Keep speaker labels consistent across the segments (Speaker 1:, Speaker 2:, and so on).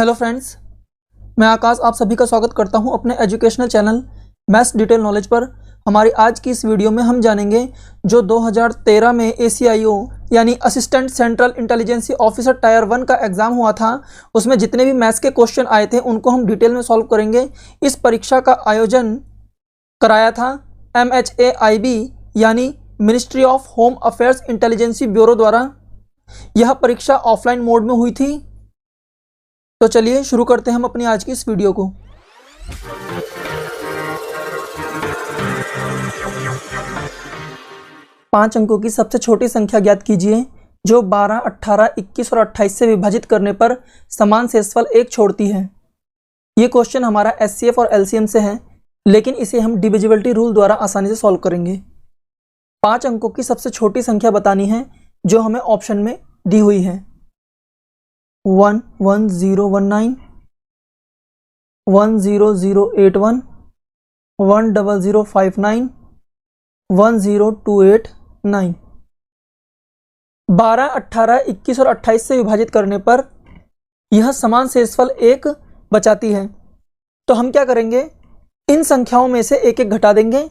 Speaker 1: Hello friends, मैं आकाश आप सभी का स्वागत करता हूं अपने educational channel maths detail knowledge पर। हमारी आज की इस वीडियो में हम जानेंगे जो 2013 में ACIO यानी assistant central intelligence officer tier 1 का एग्ज़ाम हुआ था, उसमें जितने भी मैथ्स के क्वेश्चन आए थे उनको हम डिटेल में सॉल्व करेंगे। इस परीक्षा का आयोजन कराया था MHAIB यानी ministry of home affairs intelligence bureau द्वारा। यह परीक्षा ऑफलाइन मोड में हुई थी। तो चलिए शुरू करते हैं हम अपनी आज की इस वीडियो को। पांच अंकों की सबसे छोटी संख्या ज्ञात कीजिए जो 12, 18, 21 और 28 से विभाजित करने पर समान शेषफल 1 छोड़ती है। ये क्वेश्चन हमारा SCF और LCM से है, लेकिन इसे हम डिविजिबिलिटी रूल द्वारा आसानी से सॉल्व करेंगे। 5 अंकों की सबसे छोटी संख्या बतानी है जो हमें ऑप्शन में दी हुई है। 11019, 10081, 10059, 10289। 12, 18, 21 और 28 से विभाजित करने पर यह समान शेषफल 1 बचाती है। तो हम क्या करेंगे, इन संख्याओं में से एक एक घटा देंगे,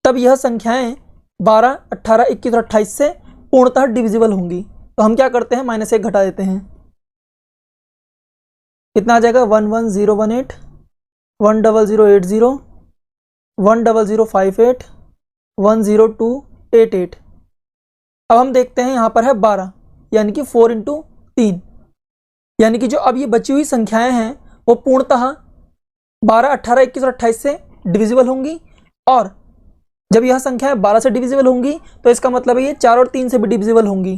Speaker 1: तब यह संख्याएं 12, 18, 21 और 28 से पूर्णतः डिविजिबल होंगी। तो हम क्या करते हैं, -1 घटा देते हैं। कितना आ जाएगा, 11018, 10080, 10058, 10288। अब हम देखते हैं यहाँ पर है 12, यानी कि 4 × 3, यानी कि जो अब ये बची हुई संख्याएं हैं वो पूर्णतः 12, 18, 21 और 28 से डिविजिबल होंगी। और जब यह संख्याएं 12 से डिविजिबल होंगी तो इसका मतलब है ये 4 और 3 से भी डिविजिबल होंगी।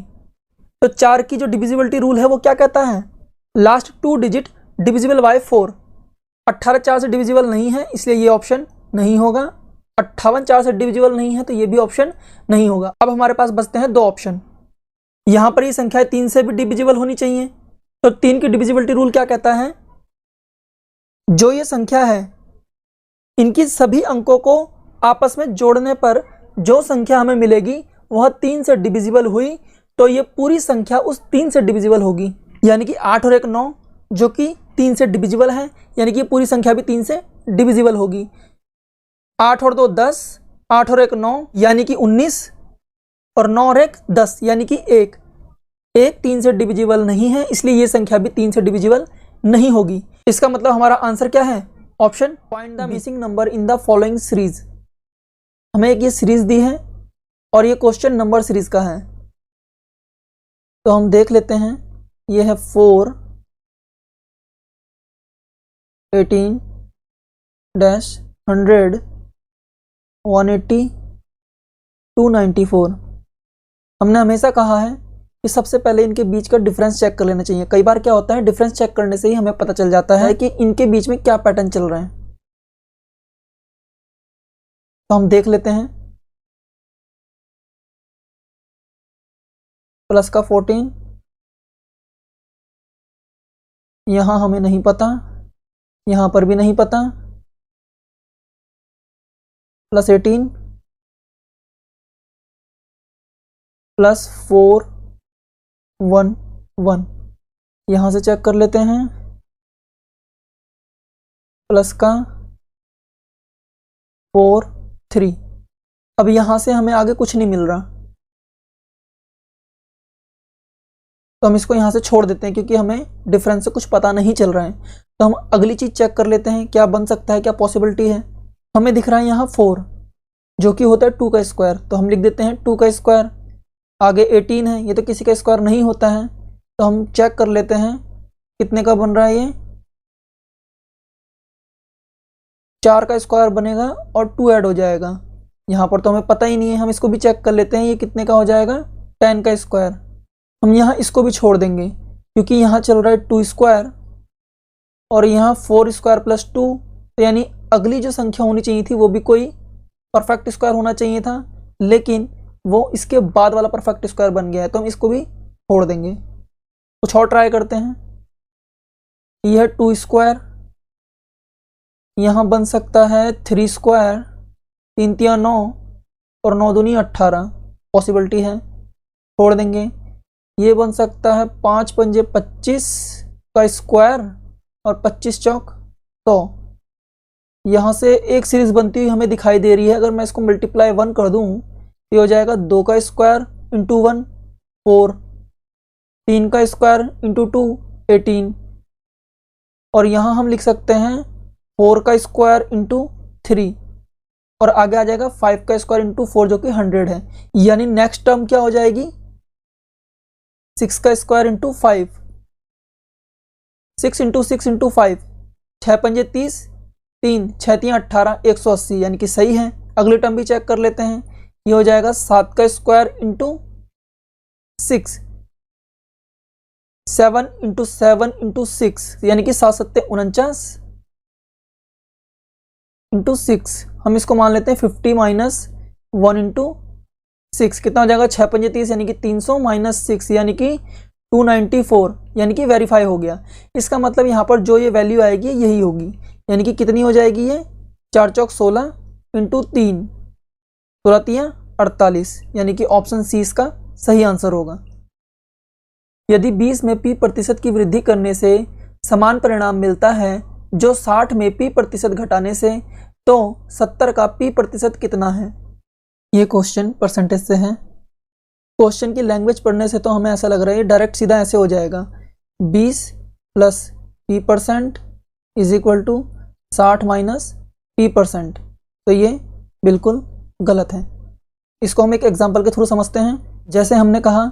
Speaker 1: तो 4 की जो डिविजिबिलिटी रूल है वो क्या कहता है, लास्ट 2 डिजिट डिविजिबल बाय 4। 18 4 से डिविजिबल नहीं है, इसलिए ये ऑप्शन नहीं होगा। 58 4 से डिविजिबल नहीं है, तो ये भी ऑप्शन नहीं होगा। अब हमारे पास बचते हैं 2 ऑप्शन। यहाँ पर ये संख्या 3 से भी डिविजिबल होनी चाहिए। तो 3 की डिविजिबिलिटी रूल क्या कहता है, जो ये संख्या है इनकी सभी अंकों को आपस में जोड़ने पर जो संख्या हमें मिलेगी वह 3 से डिविजिबल हुई, तो ये पूरी संख्या उस 3 से डिविजिबल होगी। यानी कि 8 और 1 9, जो कि 3 से डिविजिबल है, यानी कि पूरी संख्या भी 3 से डिविजिबल होगी। 8 और 2 10, 8 और 1 9, यानी कि 19, और 9 और 1 10, यानी कि 1 3 से डिविजिबल नहीं है, इसलिए ये संख्या भी 3 से डिविजिबल नहीं होगी। इसका मतलब हमारा आंसर क्या है, option find the missing number in the following series. हमें एक ये सीरीज दी है और ये क्वेश्चन नंबर सीरीज का है। तो हम देख लेते हैं, ये है 4, 18, 100, 180, 294। हमने हमेशा कहा है कि सबसे पहले इनके बीच का डिफरेंस चेक कर लेना चाहिए। कई बार क्या होता है, डिफरेंस चेक करने से ही हमें पता चल जाता है कि इनके बीच में क्या पैटर्न चल रहा है। तो हम देख लेते हैं, प्लस का 14, यहां हमें नहीं पता, यहां पर भी नहीं पता, प्लस 18, प्लस 4 1 1, यहां से चेक कर लेते हैं, प्लस का 4 3। अब यहां से हमें आगे कुछ नहीं मिल रहा, तो हम इसको यहां से छोड़ देते हैं क्योंकि हमें डिफरेंस से कुछ पता नहीं चल रहा है। तो हम अगली चीज चेक कर लेते हैं, क्या बन सकता है, क्या पॉसिबिलिटी है। हमें दिख रहा है यहाँ 4, जो कि होता है 2 का स्क्वायर, तो हम लिख देते हैं 2 का स्क्वायर। आगे 18 है, ये तो किसी का स्क्वायर नहीं होता है, तो हम चेक कर लेते हैं कितने का बन रहा है। ये 4 का स्क्वायर बनेगा और 2 ऐड हो जाएगा। यहाँ पर तो हमें पता ही नहीं है, हम इसको भी चेक कर लेते हैं, ये कितने का हो जाएगा, 10 का स्क्वायर। हम यहाँ इसको भी छोड़ देंगे क्योंकि यहाँ चल रहा है 2 स्क्वायर और यहाँ 4 स्क्वायर प्लस 2, तो यानी अगली जो संख्या होनी चाहिए थी वो भी कोई परफेक्ट स्क्वायर होना चाहिए था, लेकिन वो इसके बाद वाला परफेक्ट स्क्वायर बन गया है, तो हम इसको भी छोड़ देंगे। कुछ और ट्राई करते हैं, यह 2 स्क्वायर, यहाँ बन सकता है 3 स्क्वायर, 3 3 9 और 9 दूनी 18, पॉसिबिलिटी है, छोड़ देंगे। ये बन सकता है 5 पंजे 25 का स्क्वायर और 25 चौक 100। यहाँ से एक सीरीज बनती हुई हमें दिखाई दे रही है। अगर मैं इसको मल्टीप्लाई 1 कर दूँ तो ये हो जाएगा 2 का स्क्वायर इंटू 1 4, 3 का स्क्वायर इंटू 2 18, और यहाँ हम लिख सकते हैं 4 का स्क्वायर इंटू 3, और आगे आ जाएगा 5 का स्क्वायर इंटू 4 जो कि 100 है। यानी नेक्स्ट टर्म क्या हो जाएगी, 6 का स्क्वायर इंटू 5, 6 इंटू 6 इंटू 5, 6 पंजे 30, 3 6 3 18, 180, यानी कि सही है। अगली टर्म भी चेक कर लेते हैं। ये हो जाएगा 7 का स्क्वायर इंटू 6, 7 इंटू 7 इंटू 6, यानी कि 7 7 49 इंटू 6। हम इसको मान लेते हैं 50 माइनस 1 इंटू 6, कितना हो जाएगा 6 पंजे 30, यानी कि 300 माइनस 6, यानी कि 294, यानी कि वेरीफाई हो गया। इसका मतलब यहाँ पर जो ये वैल्यू आएगी यही होगी, यानी कि कितनी हो जाएगी ये 4 चौक 16 इंटू 3, 16 3 48, यानी कि ऑप्शन सी इसका सही आंसर होगा। यदि 20 में p% की वृद्धि करने से समान परिणाम मिलता है जो 60 में p% घटाने से, तो 70 का p% कितना है। ये क्वेश्चन परसेंटेज से है। क्वेश्चन की लैंग्वेज पढ़ने से तो हमें ऐसा लग रहा है डायरेक्ट सीधा ऐसे हो जाएगा, 20 plus p% is equal to 60 minus p%, तो ये बिल्कुल गलत है। इसको हम एक एग्जांपल के थ्रू समझते हैं। जैसे हमने कहा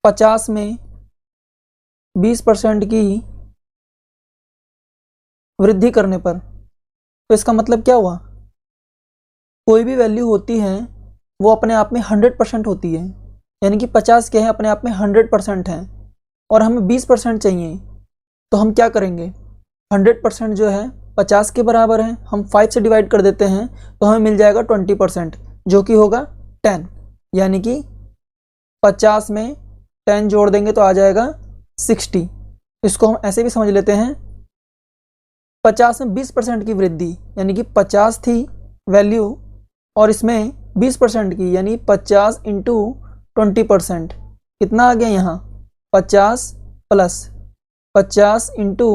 Speaker 1: 50 में 20% की वृद्धि करने पर, तो इसका मतलब क्या हुआ, कोई भी वैल्यू होती है वो अपने आप में 100% होती है, यानी कि 50 क्या है अपने आप में 100% है, और हमें 20% चाहिए, तो हम क्या करेंगे, 100% जो है 50 के बराबर है, हम 5 से डिवाइड कर देते हैं तो हमें मिल जाएगा 20%, जो कि होगा 10, यानी कि 50 में 10 जोड़ देंगे तो आ जाएगा 60। इसको हम ऐसे भी समझ लेते हैं, 50 में 20% की वृद्धि, यानी कि 50 थी वैल्यू और इसमें 20% की, यानी 50 इंटू 20%, कितना आ गया यहाँ 50 plus 50 into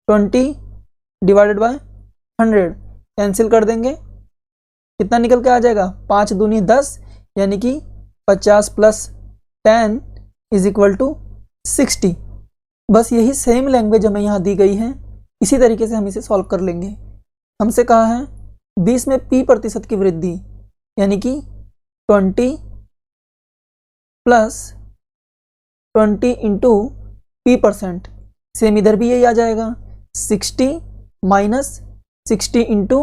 Speaker 1: 20 divided by 100, cancel कर देंगे, कितना निकल के आ जाएगा 5 दूनी 10, यानी कि 50 प्लस 10 इज इक्वल टू 60। बस यही सेम लैंग्वेज हमें यहाँ दी गई है, इसी तरीके से हम इसे सॉल्व कर लेंगे। हमसे कहा है 20 में p% की वृद्धि, यानी कि 20 प्लस 20 इंटू p%, सेम इधर भी यही आ जाएगा 60 माइनस 60 इंटू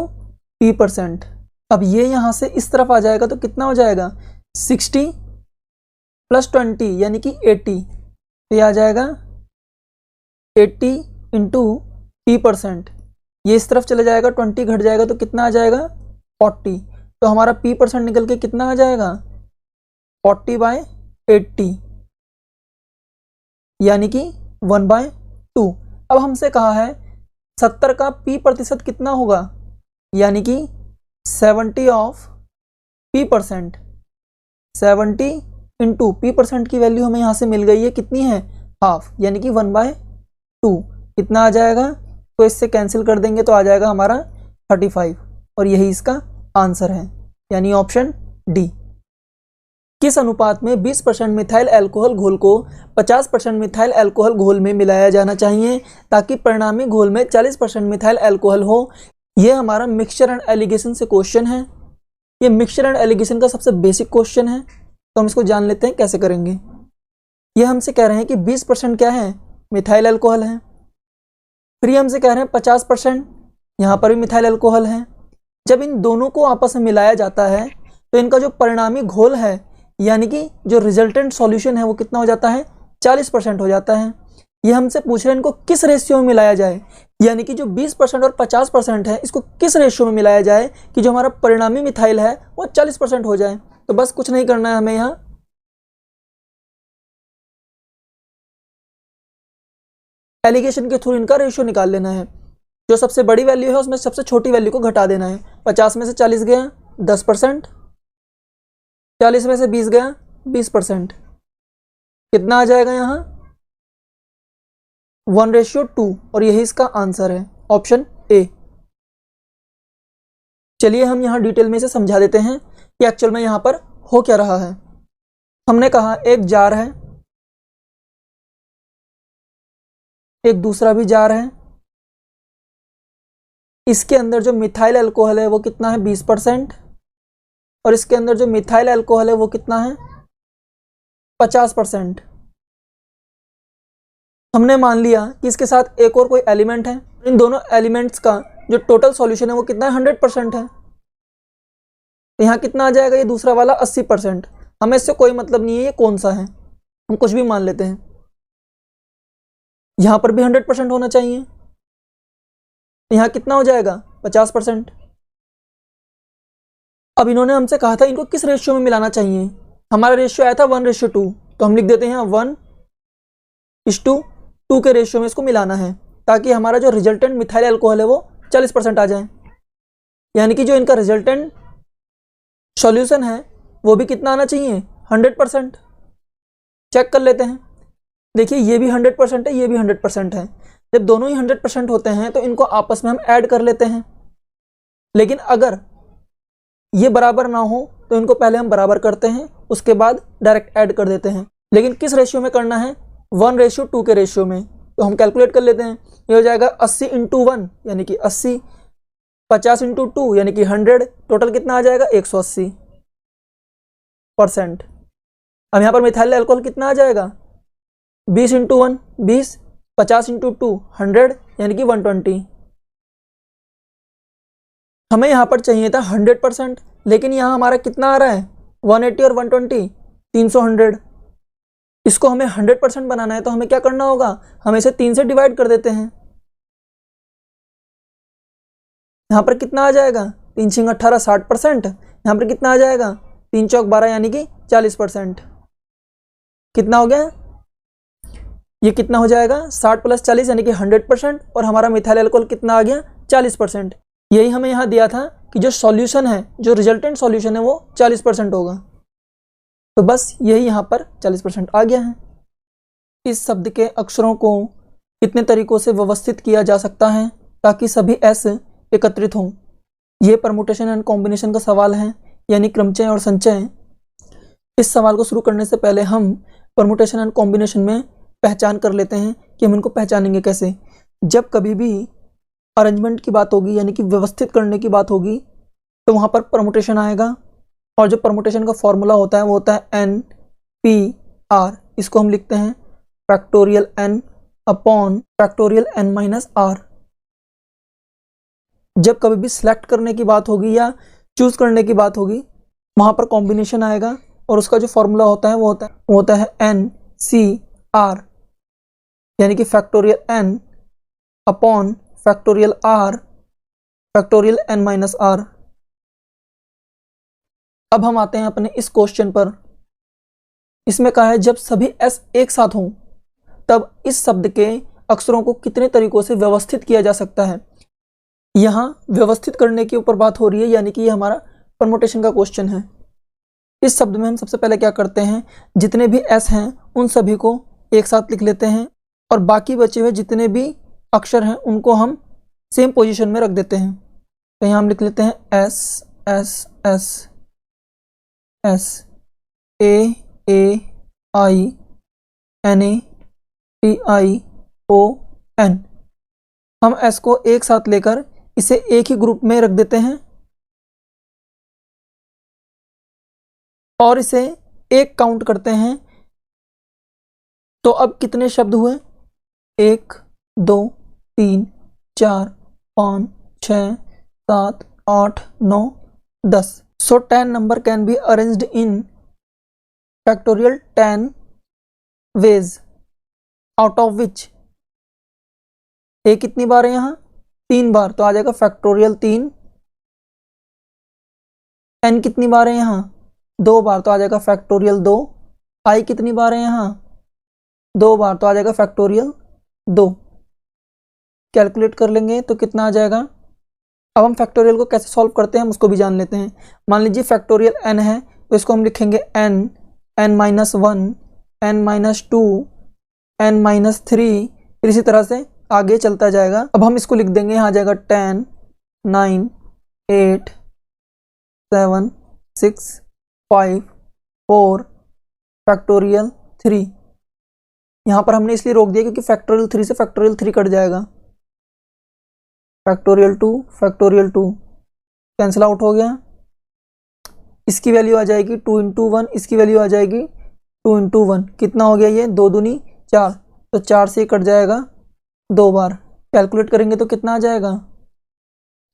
Speaker 1: p%। अब ये यहाँ से इस तरफ आ जाएगा तो कितना हो जाएगा 60 प्लस 20, यानी कि 80, तो ये आ जाएगा 80 इंटू p%, ये इस तरफ चले जाएगा 20 घट जाएगा तो कितना आ जाएगा 40, तो हमारा p% निकल के कितना आ जाएगा 40/80, यानी कि 1/2। अब हमसे कहा है 70 का p% कितना होगा, यानी कि 70 ऑफ p%, 70 इंटू p% की वैल्यू हमें यहाँ से मिल गई है, कितनी है हाफ, यानी कि 1/2, कितना आ जाएगा, तो इससे कैंसिल कर देंगे तो आ जाएगा हमारा 35, और यही इसका आंसर है, यानी ऑप्शन डी। किस अनुपात में 20% मिथाइल अल्कोहल घोल को 50% मिथाइल अल्कोहल घोल में मिलाया जाना चाहिए ताकि परिणामी घोल में 40% मिथाइल अल्कोहल हो। यह हमारा मिक्सचर एंड एलिगेशन से क्वेश्चन है। ये मिक्सचर एंड एलिगेशन का सबसे बेसिक क्वेश्चन है, तो हम इसको जान लेते हैं कैसे करेंगे। ये हमसे कह रहे हैं कि 20% क्या है, मिथाइल अल्कोहल है। फिर ये हमसे कह रहे हैं 50%, यहाँ पर भी मिथाइल अल्कोहल है। जब इन दोनों को आपस में मिलाया जाता है तो इनका जो परिणामी घोल है, यानी कि जो रिजल्टेंट सॉल्यूशन है, वो कितना हो जाता है 40% हो जाता है। ये हमसे पूछ रहे हैं इनको किस रेशियो में मिलाया जाए, यानी कि जो 20% और 50% है इसको किस रेशियो में मिलाया जाए कि जो हमारा परिणामी मिथाइल है वो 40% हो जाए। तो बस कुछ नहीं करना है हमें, यहाँ एलिगेशन के थ्रू इनका रेशियो निकाल लेना है। जो सबसे बड़ी वैल्यू है उसमें सबसे छोटी वैल्यू को घटा देना है। 50 में से 40 गया 10%, 40 में से 20 गया 20%, कितना आ जाएगा यहाँ 1:2 और यही इसका आंसर है ऑप्शन ए। चलिए हम यहाँ डिटेल में से समझा देते हैं कि एक्चुअल में यहाँ पर हो क्या रहा है। हमने कहा एक जार है, एक दूसरा भी जार है, इसके अंदर जो मिथाइल अल्कोहल है वो कितना है 20% और इसके अंदर जो मिथाइल अल्कोहल है वो कितना है 50%। हमने मान लिया कि इसके साथ एक और कोई एलिमेंट है, इन दोनों एलिमेंट्स का जो टोटल सॉल्यूशन है वो कितना है 100% है। तो यहाँ कितना आ जाएगा, ये दूसरा वाला 80%। हमें इससे कोई मतलब नहीं है ये कौन सा है, हम कुछ भी मान लेते हैं। यहाँ पर भी 100% होना चाहिए, तो यहाँ कितना हो जाएगा 50%। अब इन्होंने हमसे कहा था इनको किस रेशियो में मिलाना चाहिए। हमारा रेशियो आया था 1:2, तो हम लिख देते हैं 1:2 के रेशियो में इसको मिलाना है, ताकि हमारा जो रिजल्टेंट मिथाइल अल्कोहल है वो 40% आ जाए। यानी कि जो इनका रिजल्टेंट सॉल्यूशन है वो भी कितना आना चाहिए 100%। चेक कर लेते हैं, देखिए ये भी 100% है, ये भी 100% है। जब दोनों ही 100% होते हैं तो इनको आपस में हम ऐड कर लेते हैं। लेकिन अगर ये बराबर ना हो तो इनको पहले हम बराबर करते हैं, उसके बाद डायरेक्ट ऐड कर देते हैं। लेकिन किस रेशियो में करना है 1:2 के रेशियो में। तो हम कैलकुलेट कर लेते हैं, ये हो जाएगा 80 × 1 यानी कि 80, 50 × 2 यानी कि 100, टोटल कितना आ जाएगा 180%। अब यहाँ पर मिथाइल अल्कोहल कितना आ जाएगा 20 × 1 20, 50 × 2 100 यानी कि 120। हमें यहाँ पर चाहिए था 100%, लेकिन यहाँ हमारा कितना आ रहा है 180 और 120 300। इसको हमें 100% बनाना है तो हमें क्या करना होगा, हम इसे 3 से डिवाइड कर देते हैं। यहाँ पर कितना आ जाएगा 3 × 6 = 18 60%। यहाँ पर कितना आ जाएगा 3 × 4 = 12 यानी कि 40%। कितना हो गया, ये कितना हो जाएगा 60 + 40 यानी कि 100%। और हमारा मिथाइल अल्कोहल कितना आ गया 40%। यही हमें यहाँ दिया था कि जो सॉल्यूशन है, जो रिजल्टेंट सॉल्यूशन है वो 40% होगा। तो बस यही यहाँ पर 40% आ गया है। इस शब्द के अक्षरों को कितने तरीकों से व्यवस्थित किया जा सकता है ताकि सभी एस एकत्रित हों। ये परमुटेशन एंड कॉम्बिनेशन का सवाल है, यानी क्रमचय और संचय। इस सवाल को शुरू करने से पहले हम परमुटेशन एंड कॉम्बिनेशन में पहचान कर लेते हैं कि हम इनको पहचानेंगे कैसे। जब कभी भी अरेंजमेंट की बात होगी यानी कि व्यवस्थित करने की बात होगी तो वहाँ पर परमुटेशन आएगा, और जो परमुटेशन का फॉर्मूला होता है वो होता है NPR। इसको हम लिखते हैं factorial N upon factorial N-R। जब कभी भी सिलेक्ट करने की बात होगी या चूज करने की बात होगी वहाँ पर कॉम्बिनेशन आएगा, और उसका जो फॉर्मूला होता है वो होता है NCR, यानी कि factorial N upon factorial R factorial N-R। अब हम आते हैं अपने इस क्वेश्चन पर। इसमें कहा है जब सभी S एक साथ हों तब इस शब्द के अक्षरों को कितने तरीकों से व्यवस्थित किया जा सकता है। यहाँ व्यवस्थित करने के ऊपर बात हो रही है, यानी कि ये हमारा परमुटेशन का क्वेश्चन है। इस शब्द में हम सबसे पहले क्या करते हैं, जितने भी S हैं उन सभी को एक साथ लिख लेते हैं, और बाकी बचे हुए जितने भी अक्षर हैं उनको हम सेम पोजीशन में रख देते हैं। तो यहाँ हम लिख लेते हैं S S S S A A I N A T I O N। हम S को एक साथ लेकर इसे एक ही ग्रुप में रख देते हैं और इसे एक काउंट करते हैं। तो अब कितने शब्द हुए, 1 2 3 4 5 6 7 8 9 10। So 10 number can be arranged in factorial 10 ways, out of which A कितनी बार है यहाँ 3 बार, तो आ जाएगा फैक्टोरियल 3। N कितनी बार है यहाँ 2 बार, तो आ जाएगा फैक्टोरियल 2। I कितनी बार है यहाँ 2 बार, तो आ जाएगा फैक्टोरियल 2। कैलकुलेट कर लेंगे तो कितना आ जाएगा। अब हम फैक्टोरियल को कैसे सॉल्व करते हैं हम उसको भी जान लेते हैं। मान लीजिए फैक्टोरियल n है तो इसको हम लिखेंगे n n-1 n-2, n-3, फिर इसी तरह से आगे चलता जाएगा। अब हम इसको लिख देंगे, यहाँ आ जाएगा 10, 9, 8, 7, 6, 5, 4, फैक्टोरियल 3। यहाँ पर हमने इसलिए रोक दिया क्योंकि फैक्टोरियल 3 से फैक्टोरियल 3 कट जाएगा। फैक्टोरियल 2 कैंसिल आउट हो गया। इसकी वैल्यू आ जाएगी 2 × 1, इसकी वैल्यू आ जाएगी 2 × 1। कितना हो गया ये? 2 दूनी 4, तो 4 से कट जाएगा 2 बार। कैलकुलेट करेंगे तो कितना आ जाएगा?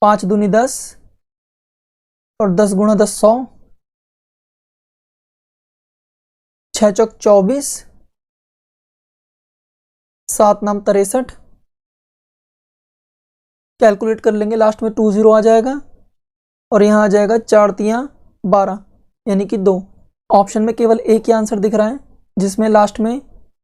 Speaker 1: 5 दूनी 10 और 10 × 10 100, 6 चौक 24, 7 नाम 63। कैलकुलेट कर लेंगे, लास्ट में 2 0 आ जाएगा और यहाँ आ जाएगा 4 3 12, यानी कि 2। ऑप्शन में केवल एक ही आंसर दिख रहा है जिसमें लास्ट में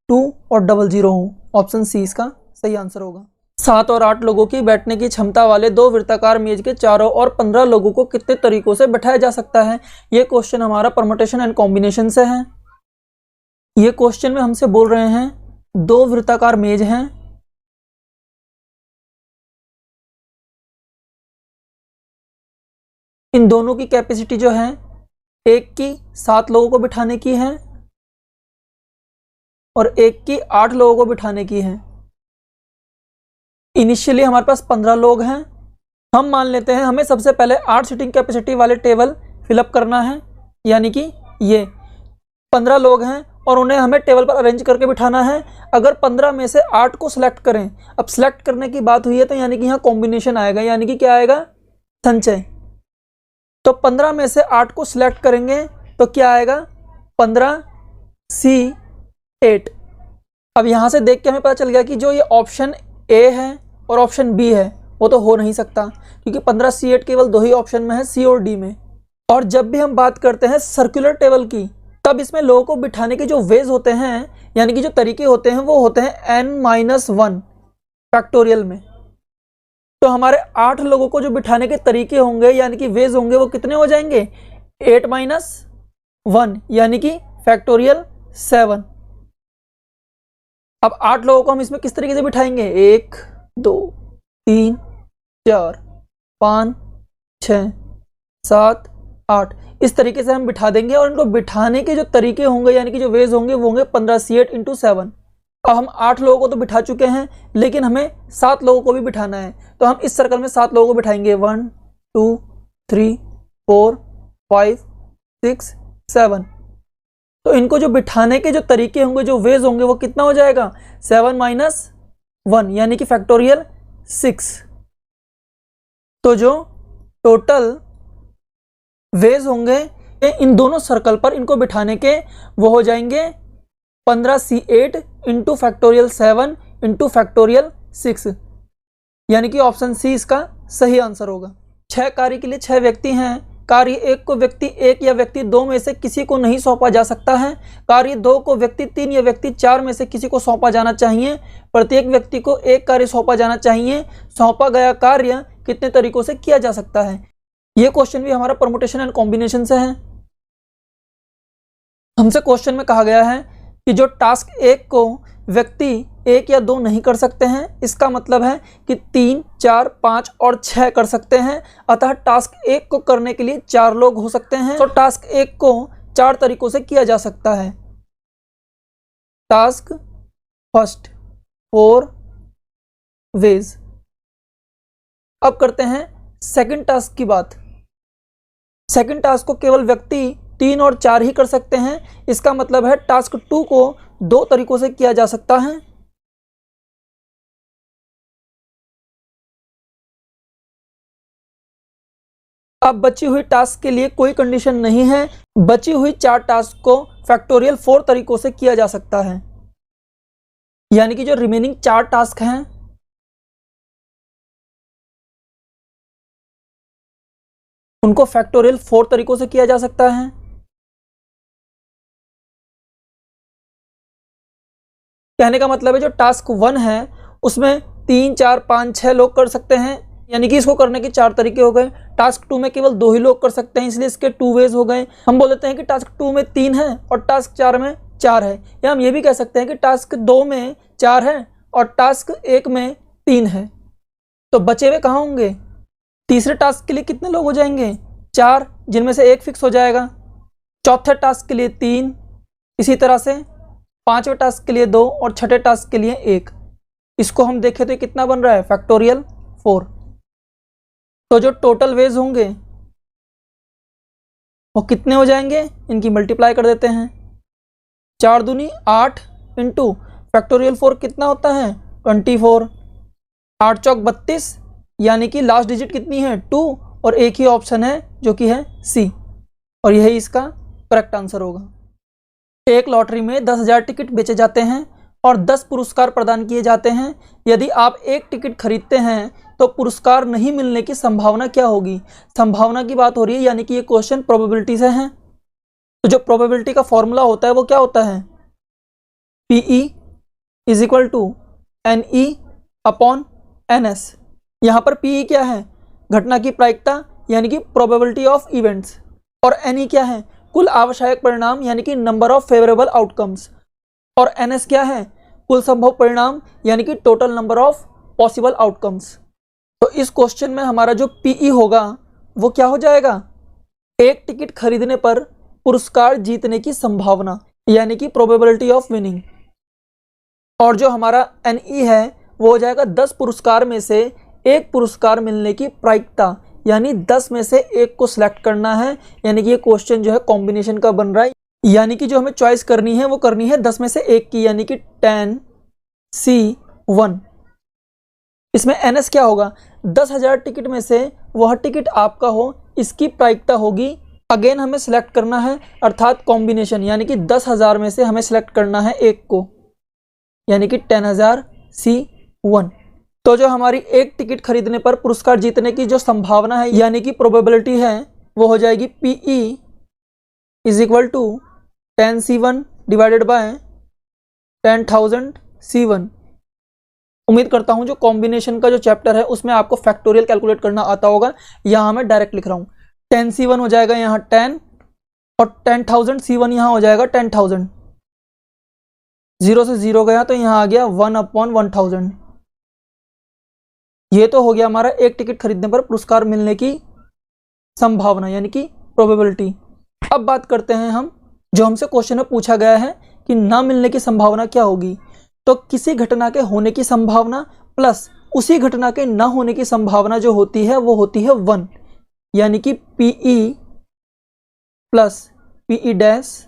Speaker 1: 2 और 00 हो। ऑप्शन सी इसका सही आंसर होगा। 7 और 8 लोगों की बैठने की क्षमता वाले 2 वृत्ताकार मेज के चारों ओर 15 लोगों को कितने तरीकों से बैठाया जा सकता है? ये क्वेश्चन हमारा परमुटेशन एंड कॉम्बिनेशन से है। ये क्वेश्चन में हमसे बोल रहे हैं 2 वृत्ताकार मेज हैं, इन दोनों की कैपेसिटी जो है एक की 7 लोगों को बिठाने की है और एक की 8 लोगों को बिठाने की है। इनिशियली हमारे पास 15 लोग हैं। हम मान लेते हैं हमें सबसे पहले 8 सीटिंग कैपेसिटी वाले टेबल फिलअप करना है, यानी कि ये 15 लोग हैं और उन्हें हमें टेबल पर अरेंज करके बिठाना है। अगर 15 में से 8 को सिलेक्ट करें, अब सिलेक्ट करने की बात हुई है तो यानी कि यहाँ कॉम्बिनेशन आएगा, यानी कि क्या आएगा? संचय। तो 15 में से 8 को सिलेक्ट करेंगे तो क्या आएगा? 15C8। अब यहाँ से देख के हमें पता चल गया कि जो ये ऑप्शन ए है और ऑप्शन बी है वो तो हो नहीं सकता, क्योंकि 15C8 केवल 2 ही ऑप्शन में है, सी और डी में। और जब भी हम बात करते हैं सर्कुलर टेबल की, तब इसमें लोगों को बिठाने के जो वेज होते हैं, यानी कि जो तरीके होते हैं, वो होते हैं n-1 फैक्टोरियल में। तो हमारे 8 लोगों को जो बिठाने के तरीके होंगे यानी कि वेज होंगे वो कितने हो जाएंगे? 8-1 यानी कि फैक्टोरियल 7। अब 8 लोगों को हम इसमें किस तरीके से बिठाएंगे? 1 2 3 4 5 6 7 8, इस तरीके से हम बिठा देंगे। और इनको बिठाने के जो तरीके होंगे यानी कि जो वेज होंगे वो होंगे 15C8 × 7। अब हम 8 लोगों को तो बिठा चुके हैं, लेकिन हमें 7 लोगों को भी बिठाना है, तो हम इस सर्कल में 7 लोगों को बिठाएंगे। 1 2 3 4 5 6 7। तो इनको जो बिठाने के जो तरीके होंगे, जो वेज होंगे, वो कितना हो जाएगा? 7-1 यानी कि फैक्टोरियल 6। तो जो टोटल वेज होंगे इन दोनों सर्कल पर इनको बिठाने के वो हो जाएंगे 15C8 × फैक्टोरियल 7 × फैक्टोरियल 6, यानी कि ऑप्शन सी इसका सही आंसर होगा। 6 कार्य के लिए 6 व्यक्ति हैं। कार्य 1 को व्यक्ति 1 या व्यक्ति 2 में से किसी को नहीं सौंपा जा सकता है। कार्य 2 को व्यक्ति 3 या व्यक्ति 4 में से किसी को सौंपा जाना चाहिए। प्रत्येक व्यक्ति को 1 कार्य सौंपा जाना चाहिए। सौंपा गया कार्य कितने तरीकों से किया जा सकता है? यह क्वेश्चन भी हमारा परमुटेशन एंड कॉम्बिनेशन से है। हमसे क्वेश्चन में कहा गया है कि जो टास्क 1 को व्यक्ति 1 या 2 नहीं कर सकते हैं, इसका मतलब है कि 3 4 5 और 6 कर सकते हैं। अतः टास्क 1 को करने के लिए 4 लोग हो सकते हैं। तो टास्क 1 को 4 तरीकों से किया जा सकता है। Task first 4 ways. अब करते हैं सेकंड टास्क की बात। सेकंड टास्क को केवल व्यक्ति 3 और 4 ही कर सकते हैं। इसका मतलब है टास्क 2 को 2 तरीकों से किया जा सकता है। अब बची हुई टास्क के लिए कोई कंडीशन नहीं है। बची हुई 4 टास्क को फैक्टोरियल 4 तरीकों से किया जा सकता है, यानी कि जो रिमेनिंग 4 टास्क हैं उनको फैक्टोरियल 4 तरीकों से किया जा सकता है। कहने का मतलब है जो टास्क 1 है उसमें 3 4 5 6 लोग कर सकते हैं, यानी कि इसको करने के 4 तरीके हो गए। टास्क 2 में केवल 2 ही लोग कर सकते हैं, इसलिए इसके 2 वेज हो गए। हम बोल देते हैं कि टास्क 2 में 3 है और टास्क 4 में 4 है, या हम ये भी कह सकते हैं कि टास्क 2 में 4 है और टास्क 1 में 3 है। तो बचे हुए कहाँ होंगे? तीसरे टास्क के लिए कितने लोग हो जाएंगे? 4, जिनमें से 1 फिक्स हो जाएगा। चौथे टास्क के लिए 3, इसी तरह से 5वें टास्क के लिए 2 और छठे टास्क के लिए 1। इसको हम देखें तो कितना बन रहा है? फैक्टोरियल 4। तो जो टोटल वेज होंगे वो कितने हो जाएंगे? इनकी मल्टीप्लाई कर देते हैं। 4 दूनी 8 इंटू फैक्टोरियल 4 कितना होता है? 24। 8 चौक 32, यानी कि लास्ट डिजिट कितनी है? 2, और एक ही ऑप्शन है जो कि है सी, और यही इसका करेक्ट आंसर होगा। एक लॉटरी में 10,000 टिकट बेचे जाते हैं और 10 पुरस्कार प्रदान किए जाते हैं। यदि आप एक टिकट खरीदते हैं तो पुरस्कार नहीं मिलने की संभावना क्या होगी? संभावना की बात हो रही है, यानी कि ये क्वेश्चन प्रोबेबिलिटी से है। तो जो प्रोबेबिलिटी का फॉर्मूला होता है वो क्या होता है? PE is equal to NE upon NS। यहाँ पर PE क्या है? घटना की प्रायिकता, यानी कि प्रोबेबिलिटी ऑफ इवेंट्स, और NE क्या है? कुल आवश्यक परिणाम, यानी कि नंबर ऑफ फेवरेबल आउटकम्स, और NS क्या है? कुल संभव परिणाम, यानी कि total number of possible outcomes. तो इस क्वेश्चन में हमारा जो PE होगा वो क्या हो जाएगा? एक टिकट खरीदने पर पुरस्कार जीतने की संभावना, यानी कि प्रोबेबिलिटी ऑफ विनिंग, और जो हमारा NE है वो हो जाएगा 10 पुरस्कार में से एक पुरस्कार मिलने की प्रायिकता, यानी 10 में से एक को सिलेक्ट करना है। यानी कि ये क्वेश्चन जो है कॉम्बिनेशन का बन रहा है, यानी कि जो हमें चॉइस करनी है वो करनी है 10 में से एक की, यानी कि 10C1। इसमें NS क्या होगा? 10,000 टिकट में से वह टिकट आपका हो, इसकी प्रायिकता होगी। अगेन हमें सिलेक्ट करना है, अर्थात कॉम्बिनेशन, यानी कि 10,000 में से हमें सिलेक्ट करना है एक को, यानी कि 10,000C1। तो जो हमारी एक टिकट खरीदने पर पुरस्कार जीतने की जो संभावना है, यानी कि प्रोबेबिलिटी है, वो हो जाएगी PE is equal to 10C1 divided by 10,000C1। उम्मीद करता हूं जो कॉम्बिनेशन का जो चैप्टर है उसमें आपको फैक्टोरियल कैलकुलेट करना आता होगा। यहाँ मैं डायरेक्ट लिख रहा हूँ, 10C1 हो जाएगा यहाँ 10, और 10,000C1 यहाँ हो जाएगा 10,000। 0 से 0 गया तो यहाँ आ गया 1/1000। ये तो हो गया हमारा एक टिकट खरीदने पर पुरस्कार मिलने की संभावना, यानी कि प्रोबेबिलिटी। अब बात करते हैं हम, जो हमसे क्वेश्चन में पूछा गया है कि ना मिलने की संभावना क्या होगी। तो किसी घटना के होने की संभावना प्लस उसी घटना के ना होने की संभावना जो होती है वो होती है 1, यानी कि PE plus PE dash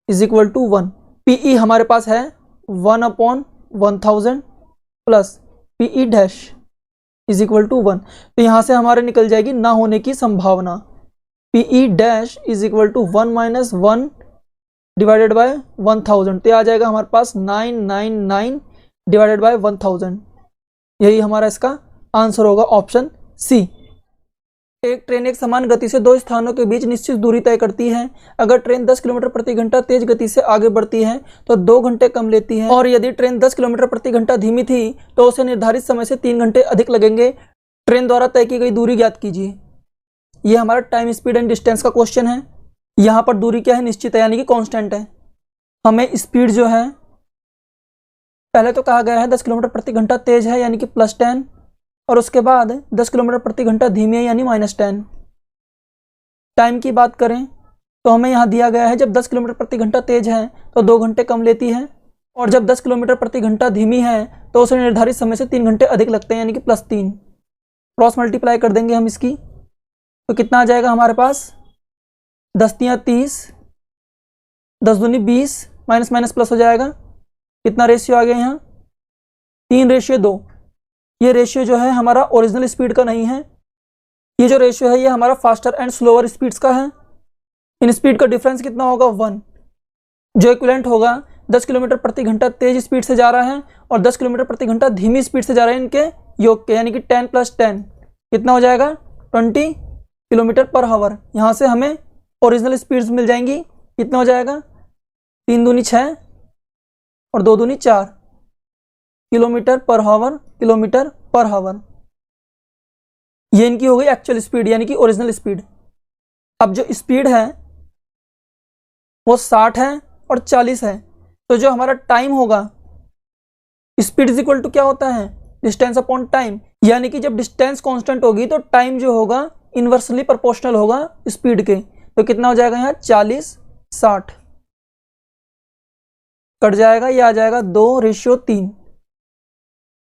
Speaker 1: is equal to 1। PE हमारे पास है 1/1000 plus PE dash is equal to 1। तो यहाँ से हमारे निकल जाएगी ना होने की संभावना, PE dash is equal to 1 - 1 divided by 1000। तो आ जाएगा हमारे पास 999 डिवाइडेड बाय 1000। यही हमारा इसका आंसर होगा, ऑप्शन सी। एक ट्रेन एक समान गति से दो स्थानों के बीच निश्चित दूरी तय करती है। अगर ट्रेन 10 किलोमीटर प्रति घंटा तेज गति से आगे बढ़ती है तो 2 घंटे कम लेती है, और यदि ट्रेन 10 किलोमीटर प्रति घंटा धीमी थी तो उसे निर्धारित समय से 3 घंटे अधिक लगेंगे। ट्रेन द्वारा तय की गई दूरी ज्ञात कीजिए। यह हमारा टाइम, स्पीड एंड डिस्टेंस का क्वेश्चन है। यहाँ पर दूरी क्या है? निश्चित है, यानी कि कांस्टेंट है। हमें स्पीड जो है, पहले तो कहा गया है 10 किलोमीटर प्रति घंटा तेज है, यानी कि +10, और उसके बाद 10 किलोमीटर प्रति घंटा धीमी है, यानी -10। टाइम की बात करें तो हमें यहाँ दिया गया है जब 10 किलोमीटर प्रति घंटा तेज है तो 2 घंटे कम लेती है, और जब 10 किलोमीटर प्रति घंटा धीमी है तो उसे निर्धारित समय से 3 घंटे अधिक लगते हैं, यानी कि +3। क्रॉस मल्टीप्लाई कर देंगे हम इसकी, तो कितना आ जाएगा हमारे पास? 10 × 30, 10 दूनी 20, माइनस माइनस प्लस हो जाएगा। कितना रेशियो आ गया यहाँ? 3:2। ये रेशियो जो है हमारा ओरिजिनल स्पीड का नहीं है, ये जो रेशियो है ये हमारा फास्टर एंड स्लोअर स्पीड्स का है। इन स्पीड का डिफरेंस कितना होगा? 1, जो इक्विवेलेंट होगा 10 किलोमीटर प्रति घंटा तेज स्पीड से जा रहा है और 10 किलोमीटर प्रति घंटा धीमी स्पीड से जा रहा है, इनके योग के, यानी कि 10 + 10 कितना हो जाएगा? 20 किलोमीटर पर आवर। यहाँ से हमें ओरिजिनल स्पीड्स मिल जाएंगी। कितना हो जाएगा? 3 दूनी 6 और 2 दूनी 4 kilometre per hour, kilometre per hour. ये इनकी हो गई एक्चुअल स्पीड, यानी कि ओरिजिनल स्पीड। अब जो स्पीड है वो 60 है और 40 है, तो जो हमारा टाइम होगा, स्पीड इज इक्वल टू क्या होता है, डिस्टेंस अपॉन टाइम। यानी कि जब डिस्टेंस कांस्टेंट होगी तो टाइम जो होगा इन्वर्सली प्रोपोर्शनल होगा स्पीड के। तो कितना हो जाएगा यहाँ 40 60 कट जाएगा, ये आ जाएगा 2:3।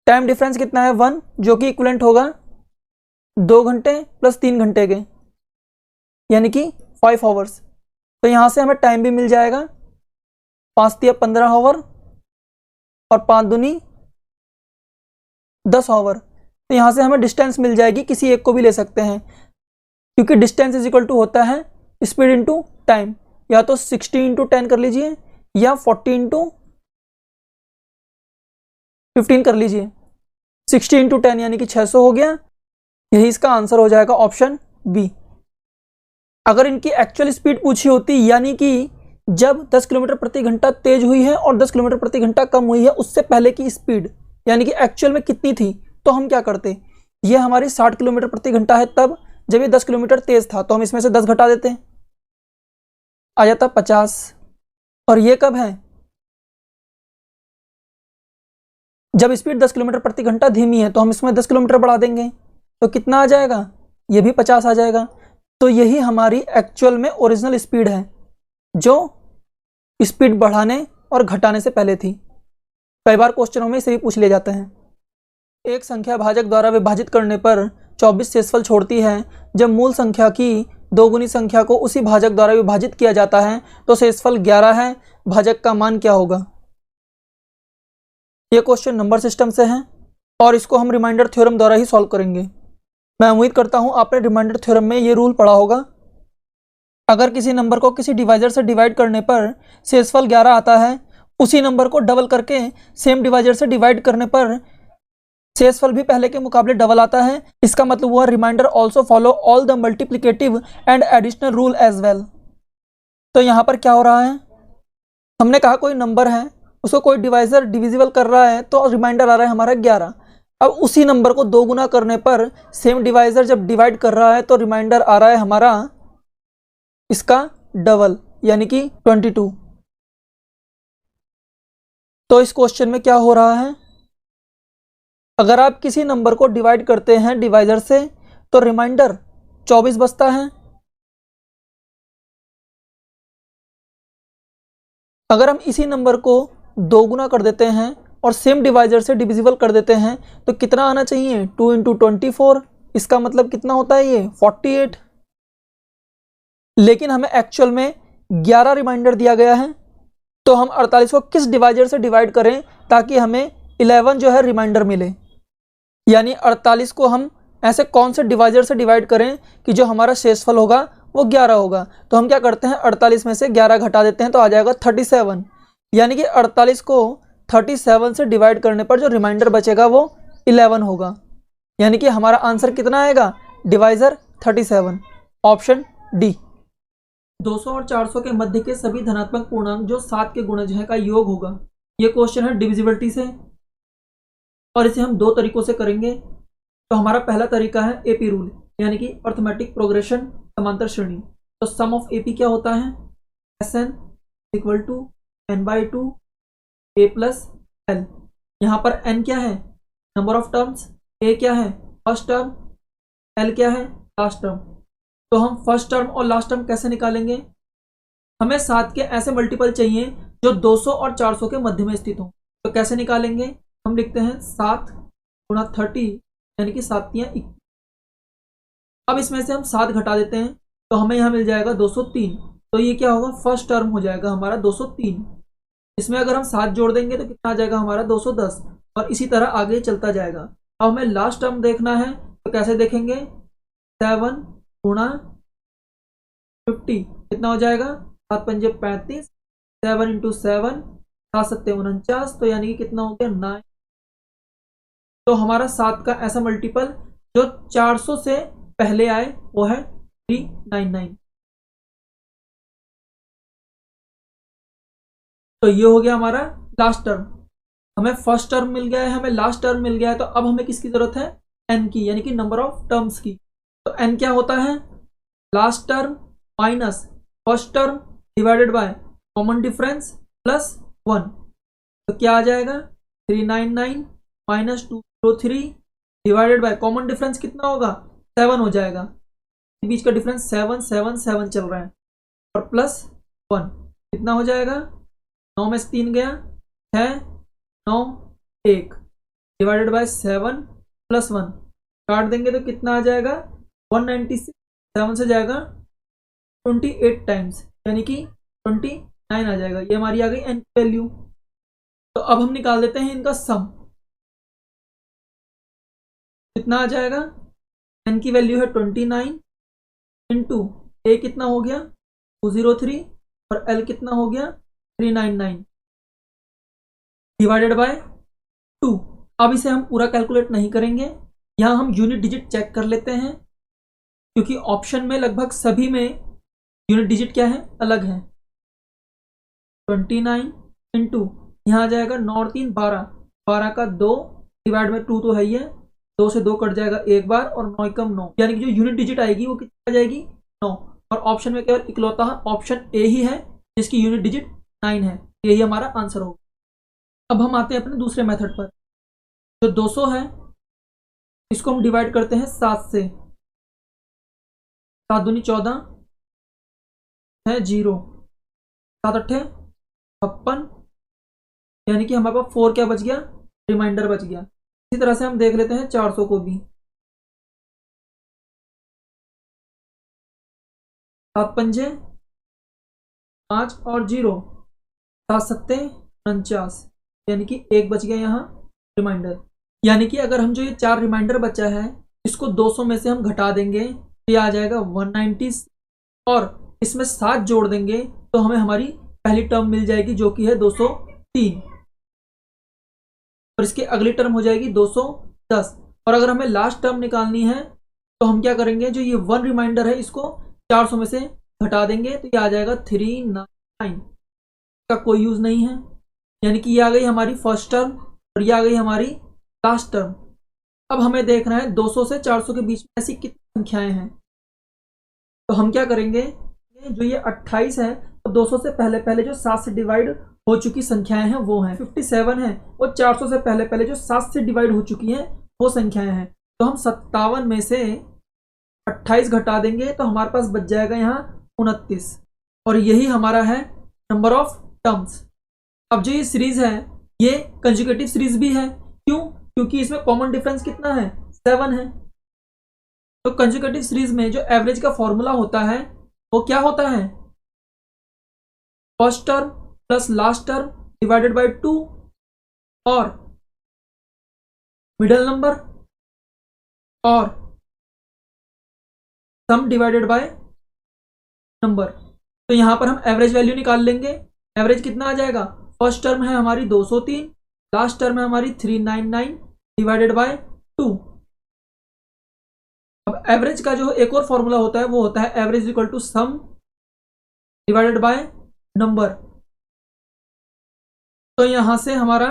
Speaker 1: टाइम डिफरेंस कितना है 1, जो कि इक्विवेलेंट होगा 2 घंटे प्लस 3 घंटे के, यानी कि 5 आवर्स। तो यहाँ से हमें टाइम भी मिल जाएगा, 5 तिया 15 आवर और 5 दूनी 10 आवर। तो यहाँ से हमें डिस्टेंस मिल जाएगी, किसी एक को भी ले सकते हैं, क्योंकि डिस्टेंस इज इक्वल टू होता है स्पीड इंटू टाइम। या तो 60 इंटू 10 कर लीजिए या 40 इंटू 15 कर लीजिए। 60 इंटू 10 यानी कि 600 हो गया। यही इसका आंसर हो जाएगा ऑप्शन बी। अगर इनकी एक्चुअल स्पीड पूछी होती, यानी कि जब 10 किलोमीटर प्रति घंटा तेज हुई है और 10 किलोमीटर प्रति घंटा कम हुई है, उससे पहले की स्पीड यानी कि एक्चुअल में कितनी थी, तो हम क्या करते, ये हमारी 60 किलोमीटर प्रति घंटा है तब जब ये 10 किलोमीटर तेज था, तो हम इसमें से 10 घटा देते, आ जाता 50। और ये कब है, जब स्पीड 10 किलोमीटर प्रति घंटा धीमी है, तो हम इसमें 10 किलोमीटर बढ़ा देंगे, तो कितना आ जाएगा, ये भी 50 आ जाएगा। तो यही हमारी एक्चुअल में ओरिजिनल स्पीड है, जो स्पीड बढ़ाने और घटाने से पहले थी। कई बार क्वेश्चनों में इसे भी पूछ लिए जाते हैं। एक संख्या भाजक द्वारा विभाजित करने पर 24 शेषफल छोड़ती है। जब मूल संख्या की दोगुनी संख्या को उसी भाजक द्वारा विभाजित किया जाता है तो शेषफल 11 है। भाजक का मान क्या होगा। ये क्वेश्चन नंबर सिस्टम से है और इसको हम रिमाइंडर थ्योरम द्वारा ही सॉल्व करेंगे। मैं उम्मीद करता हूं आपने रिमाइंडर थ्योरम में ये रूल पढ़ा होगा। अगर किसी नंबर को किसी डिवाइजर से डिवाइड करने पर शेषफल 11 आता है, उसी नंबर को डबल करके सेम डिवाइजर से डिवाइड करने पर शेषफल भी पहले के मुकाबले डबल आता है। इसका मतलब हुआ remainder also follow all the multiplicative and additional rule as well. तो यहाँ पर क्या हो रहा है, हमने कहा कोई नंबर है, उसको कोई डिवाइजर डिविजिबल कर रहा है, तो रिमाइंडर आ रहा है हमारा 11। अब उसी नंबर को 2 गुना करने पर सेम डिवाइजर जब डिवाइड कर रहा है तो रिमाइंडर आ रहा है हमारा इसका डबल, यानी कि 22। तो इस क्वेश्चन में क्या हो रहा है, अगर आप किसी नंबर को डिवाइड करते हैं डिवाइजर से तो रिमाइंडर 24 बचता है। अगर हम इसी नंबर को 2 गुना कर देते हैं और सेम डिवाइजर से डिविजिबल कर देते हैं तो कितना आना चाहिए, 2 इंटू 24। इसका मतलब कितना होता है ये 48। लेकिन हमें एक्चुअल में 11 रिमाइंडर दिया गया है, तो हम 48 को किस डिवाइजर से डिवाइड करें ताकि हमें 11 जो है रिमाइंडर मिले। यानी 48 को हम ऐसे कौन से डिवाइजर से डिवाइड करें कि जो हमारा शेषफल होगा वो 11 होगा। तो हम क्या करते हैं, 48 में से 11 घटा देते हैं तो आ जाएगा 37। यानी कि 48 को 37 से डिवाइड करने पर जो रिमाइंडर बचेगा वो 11 होगा। यानी कि हमारा आंसर कितना आएगा, डिवाइजर 37, ऑप्शन डी। 200 और 400 के मध्य के सभी धनात्मक पूर्णांक जो 7 के गुणज है का योग होगा। ये क्वेश्चन है डिविजिबिलिटी से और इसे हम 2 तरीकों से करेंगे। तो हमारा पहला तरीका है एपी रूल, यानी कि अर्थमेटिक प्रोग्रेशन समांतर श्रेणी। तो सम ऑफ एपी क्या होता है, Sn equal to n/2 a plus L. यहाँ पर n क्या है, नंबर ऑफ टर्म्स, a क्या है फर्स्ट टर्म, l क्या है लास्ट टर्म। तो हम फर्स्ट टर्म और लास्ट टर्म कैसे निकालेंगे, हमें 7 के ऐसे मल्टीपल चाहिए जो 200 और 400 के मध्य में स्थित हो। तो कैसे निकालेंगे, हम लिखते हैं 7 गुणा 30 यानी कि 7 तियां 21। अब इसमें से हम 7 घटा देते हैं तो हमें यहाँ मिल जाएगा 203। तो ये क्या होगा, फर्स्ट टर्म हो जाएगा हमारा 203। इसमें अगर हम 7 जोड़ देंगे तो कितना आ जाएगा हमारा 210 और इसी तरह आगे चलता जाएगा। अब हमें लास्ट टर्म देखना है तो कैसे देखेंगे, 7 गुणा 50 कितना हो जाएगा, 7 पंजे 35, 7 इंटू 7 7 सत्ते 49, तो यानी कि कितना हो गया 9। तो हमारा 7 का ऐसा मल्टीपल जो 400 से पहले आए वो है 399। तो ये हो गया हमारा लास्ट टर्म। हमें फर्स्ट टर्म मिल गया है, हमें लास्ट टर्म मिल गया है, तो अब हमें किसकी जरूरत है, एन की, यानी कि नंबर ऑफ टर्म्स की। तो एन क्या होता है, last term minus first term divided by common difference plus 1, तो क्या आ जाएगा 399 minus 203 divided by common difference कितना होगा 7 हो जाएगा, बीच का डिफरेंस 7 7 7 चल रहा है, और प्लस 1 कितना हो जाएगा 9 में से 3 गया 6 9 1 डिवाइडेड बाय 7 प्लस 1 काट देंगे तो कितना आ जाएगा 196, 7 से जाएगा 28 टाइम्स यानी कि 29 आ जाएगा। ये हमारी आ गई एन की वैल्यू। तो अब हम निकाल देते हैं इनका सम, कितना आ जाएगा एन की वैल्यू है 29 इंटू ए कितना हो गया 203 और एल कितना हो गया 399 डिवाइडेड बाय 2। अब इसे हम पूरा कैलकुलेट नहीं करेंगे, यहां हम यूनिट डिजिट चेक कर लेते हैं क्योंकि ऑप्शन में लगभग सभी में यूनिट डिजिट क्या है अलग है। 29 इंटू यहाँ आ जाएगा 9 और 3 12, 12 का 2 डिवाइड में 2 तो है ही है, 2 से 2 कट जाएगा एक बार और 9 कम 9, यानी कि जो यूनिट डिजिट आएगी वो कितनी आ जाएगी 9। और ऑप्शन में केवल इकलौता ऑप्शन ए ही है जिसकी यूनिट डिजिट 9 है, यही हमारा आंसर होगा। अब हम आते हैं अपने दूसरे मेथड पर। जो 200 है इसको हम डिवाइड करते हैं 7 से, 7 दूनी 14 है 0, 7 अट्ठे 56, यानी कि हमारे पास 4 क्या बच गया रिमाइंडर बच गया। इसी तरह से हम देख लेते हैं 400 को भी, 7 पंजे 5 और 0, 7 सत्ते 49, यानी कि 1 बच गया यहाँ रिमाइंडर। यानी कि अगर हम जो ये 4 रिमाइंडर बचा है इसको 200 में से हम घटा देंगे तो ये आ जाएगा 190 और इसमें 7 जोड़ देंगे तो हमें हमारी पहली टर्म मिल जाएगी जो कि है 203 और इसकी अगली टर्म हो जाएगी 210। और अगर हमें लास्ट टर्म निकालनी है तो हम क्या करेंगे, जो ये 1 रिमाइंडर है इसको 400 में से घटा देंगे तो ये आ जाएगा 399, का कोई यूज नहीं है, यानी कि ये आ गई हमारी फर्स्ट टर्म और ये आ गई हमारी लास्ट टर्म। अब हमें देखना है 200 से 400 के बीच में ऐसी कितनी संख्याएं हैं, तो हम क्या करेंगे, जो ये 28 है तो 200 से पहले पहले जो 7 से डिवाइड हो चुकी संख्याएं हैं वो हैं, 57 है और 400 से पहले पहले जो 7 से डिवाइड हो चुकी हैं वो संख्याएं हैं। तो हम 57 में से 28 घटा देंगे तो हमारे पास बच जाएगा यहाँ 29 और यही हमारा है नंबर ऑफ टर्म्स। अब जो ये सीरीज है ये कंजुगेटिव सीरीज भी है, क्यों, क्योंकि इसमें कॉमन डिफरेंस कितना है 7 है। तो कंजुगेटिव सीरीज में जो एवरेज का फॉर्मूला होता है वो क्या होता है, first term plus last term divided by 2 और मिडल नंबर और सम डिवाइडेड बाय नंबर। तो यहां पर हम एवरेज वैल्यू निकाल लेंगे। एवरेज कितना आ जाएगा, फर्स्ट टर्म है हमारी 203, लास्ट टर्म है हमारी 399 डिवाइडेड बाय 2। अब एवरेज का जो एक और फॉर्मूला होता है वो होता है average equal to sum divided by number. तो यहां से हमारा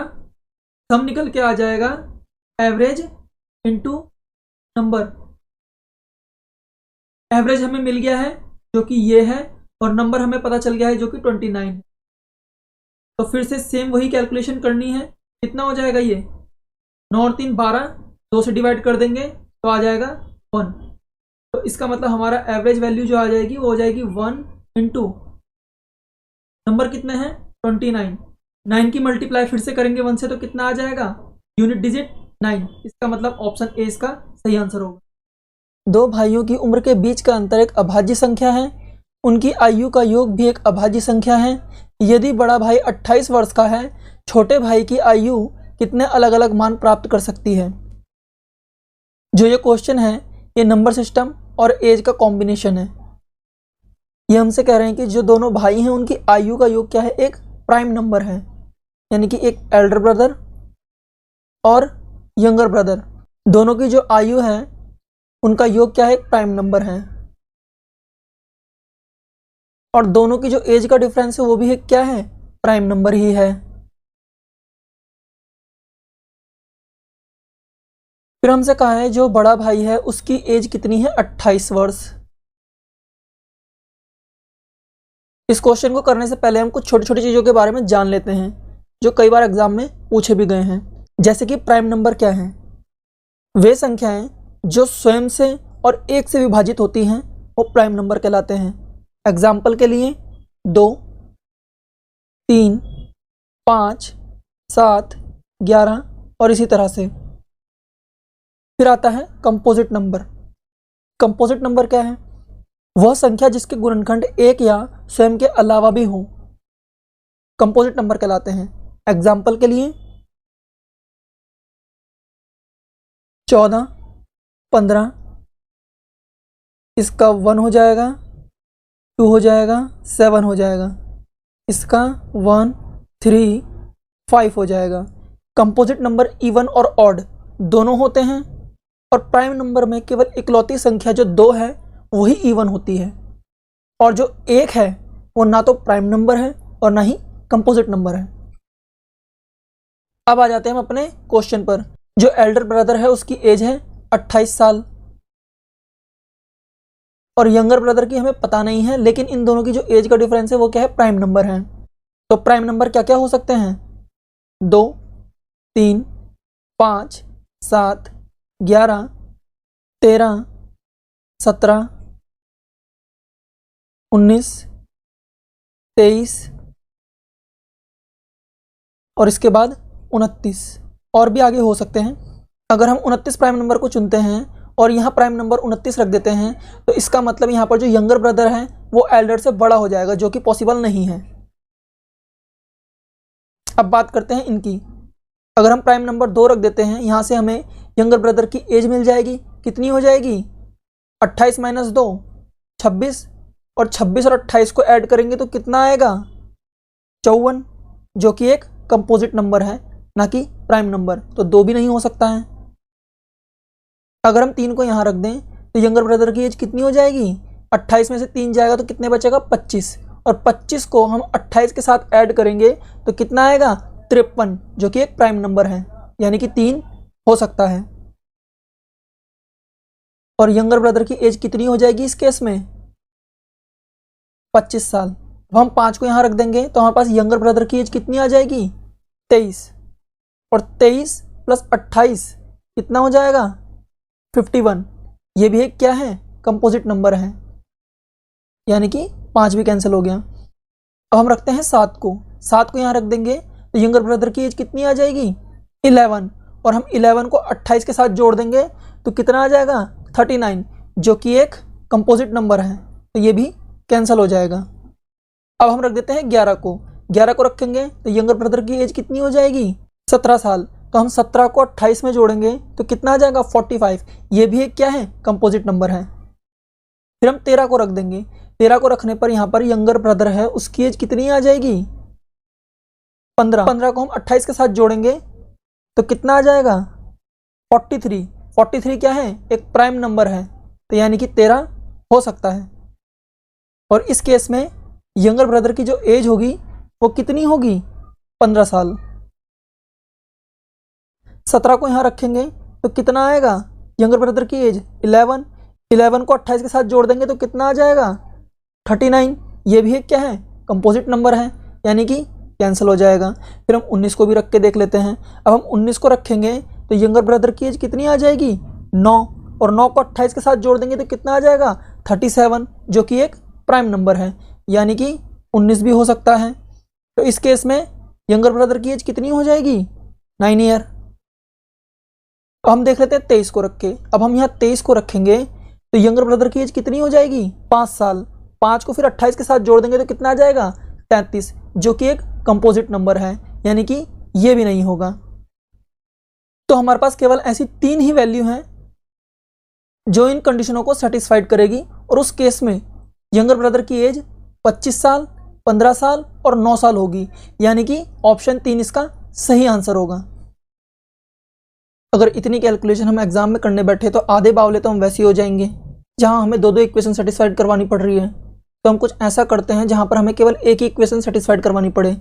Speaker 1: सम निकल के आ जाएगा एवरेज इंटू नंबर। एवरेज हमें मिल गया है जो कि ये है और नंबर हमें पता चल गया है जो कि 29 है। तो फिर से सेम वही कैलकुलेशन करनी है, कितना हो जाएगा ये 9 और 3 12, 2 से डिवाइड कर देंगे तो आ जाएगा 1। तो इसका मतलब हमारा एवरेज वैल्यू जो आ जाएगी वो हो जाएगी 1 इंटू नंबर कितने हैं 29, 9 की मल्टीप्लाई फिर से करेंगे 1 से तो कितना आ जाएगा यूनिट डिजिट 9। इसका मतलब ऑप्शन ए इसका सही आंसर होगा। दो भाइयों की उम्र के बीच का अंतर एक अभाज्य संख्या है, उनकी आयु का योग भी एक अभाज्य संख्या है। यदि बड़ा भाई 28 वर्ष का है, छोटे भाई की आयु कितने अलग अलग मान प्राप्त कर सकती है। जो ये क्वेश्चन है ये नंबर सिस्टम और एज का कॉम्बिनेशन है। ये हमसे कह रहे हैं कि जो दोनों भाई हैं उनकी आयु का योग क्या है, एक प्राइम नंबर है, यानी कि एक एल्डर ब्रदर और यंगर ब्रदर, दोनों की जो आयु है उनका योग क्या है, एक प्राइम नंबर है। और दोनों की जो एज का डिफरेंस है वो भी एक क्या है, प्राइम नंबर ही है। फिर हमसे कहा है जो बड़ा भाई है उसकी एज कितनी है, 28 वर्ष। इस क्वेश्चन को करने से पहले हम कुछ छोटी छोटी चीज़ों के बारे में जान लेते हैं जो कई बार एग्जाम में पूछे भी गए हैं। जैसे कि प्राइम नंबर क्या है? वे संख्याएं जो स्वयं से और एक से विभाजित होती हैं वो प्राइम नंबर कहलाते हैं। एग्जाम्पल के लिए 2, 3, 5, 7, 11 और इसी तरह से। फिर आता है कंपोजिट नंबर। कंपोजिट नंबर क्या है? वह संख्या जिसके गुणनखंड एक या स्वयं के अलावा भी हो, कंपोजिट नंबर कहलाते हैं। एग्जाम्पल के लिए 14, 15, इसका 1 हो जाएगा, 2 हो जाएगा, 7 हो जाएगा, इसका 1, 3, 5 हो जाएगा। कंपोजिट नंबर इवन और ऑड दोनों होते हैं और प्राइम नंबर में केवल इकलौती संख्या जो 2 है वही इवन होती है और जो 1 है वो ना तो प्राइम नंबर है और ना ही कंपोजिट नंबर है। अब आ जाते हैं हम अपने क्वेश्चन पर। जो एल्डर ब्रदर है उसकी एज है 28 साल और यंगर ब्रदर की हमें पता नहीं है, लेकिन इन दोनों की जो एज का डिफरेंस है वो क्या है? प्राइम नंबर है। तो प्राइम नंबर क्या क्या हो सकते हैं? 2, 3, 5, 7, 11, 13, 17, 19, 23 और इसके बाद 29 और भी आगे हो सकते हैं। अगर हम 29 प्राइम नंबर को चुनते हैं और यहाँ प्राइम नंबर 29 रख देते हैं तो इसका मतलब यहाँ पर जो यंगर ब्रदर है वो एल्डर से बड़ा हो जाएगा, जो कि पॉसिबल नहीं है। अब बात करते हैं इनकी। अगर हम प्राइम नंबर 2 रख देते हैं, यहाँ से हमें यंगर ब्रदर की एज मिल जाएगी। कितनी हो जाएगी? 28 - 2 26 और 26 और 28 को ऐड करेंगे तो कितना आएगा? 54, जो कि एक कंपोजिट नंबर है ना कि प्राइम नंबर, तो 2 भी नहीं हो सकता है। अगर हम 3 को यहाँ रख दें तो यंगर ब्रदर की एज कितनी हो जाएगी? 28 में से 3 जाएगा तो कितने बचेगा? 25 और 25 को हम 28 के साथ ऐड करेंगे तो कितना आएगा? 53, जो कि एक प्राइम नंबर है, यानी कि 3 हो सकता है। और यंगर ब्रदर की एज कितनी हो जाएगी इस केस में? 25 साल। अब हम 5 को यहाँ रख देंगे तो हमारे पास यंगर ब्रदर की एज कितनी आ जाएगी? 23 और 23 + 28 कितना हो जाएगा? 51। ये भी एक क्या है? कंपोजिट नंबर है, यानी कि 5 भी कैंसिल हो गया। अब हम रखते हैं 7 को। 7 को यहाँ रख देंगे तो यंगर ब्रदर की एज कितनी आ जाएगी? 11 और हम 11 को 28 के साथ जोड़ देंगे तो कितना आ जाएगा? 39, जो कि एक कंपोजिट नंबर है, तो ये भी कैंसिल हो जाएगा। अब हम रख देते हैं 11 को। 11 को रखेंगे तो यंगर ब्रदर की एज कितनी हो जाएगी? 17 साल। तो हम 17 को 28 में जोड़ेंगे तो कितना आ जाएगा? 45। ये भी एक क्या है? कंपोजिट नंबर है। फिर हम 13 को रख देंगे। 13 को रखने पर यहाँ पर यंगर ब्रदर है उसकी एज कितनी आ जाएगी? 15। 15 को हम 28 के साथ जोड़ेंगे तो कितना आ जाएगा? 43। 43 क्या है? एक प्राइम नंबर है, तो यानी कि 13 हो सकता है। और इस केस में यंगर ब्रदर की जो एज होगी वो कितनी होगी? 15 साल। 17 को यहाँ रखेंगे तो कितना आएगा? यंगर ब्रदर की एज 11। 11 को 28 के साथ जोड़ देंगे तो कितना आ जाएगा? 39। ये भी एक क्या है? कंपोजिट नंबर है, यानी कि कैंसिल हो जाएगा। फिर हम 19 को भी रख के देख लेते हैं। अब हम 19 को रखेंगे तो यंगर ब्रदर की एज कितनी आ जाएगी? 9 और 9 को 28 के साथ जोड़ देंगे तो कितना आ जाएगा? 37, जो कि एक प्राइम नंबर है, यानी कि 19 भी हो सकता है। तो इस केस में यंगर ब्रदर की एज कितनी हो जाएगी? 9 ईयर। अब हम देख लेते हैं 23 को रख के। अब हम यहाँ 23 को रखेंगे तो यंगर ब्रदर की एज कितनी हो जाएगी? 5 साल। 5 को फिर 28 के साथ जोड़ देंगे तो कितना आ जाएगा? 33, जो कि एक कंपोजिट नंबर है, यानी कि ये भी नहीं होगा। तो हमारे पास केवल ऐसी 3 ही वैल्यू हैं जो इन कंडीशनों को सेटिस्फाइड करेगी, और उस केस में यंगर ब्रदर की एज 25 साल, 15 साल और 9 साल होगी, यानी कि ऑप्शन 3 इसका सही आंसर होगा। अगर इतनी कैलकुलेशन हम एग्जाम में करने बैठे तो आधे बावले तो हम वैसे ही हो जाएंगे। जहां हमें 2-2 इक्वेशन सेटिस्फाइड करवानी पड़ रही है, तो हम कुछ ऐसा करते हैं जहां पर हमें केवल एक ही इक्वेशन सेटिस्फाइड करवानी पड़े।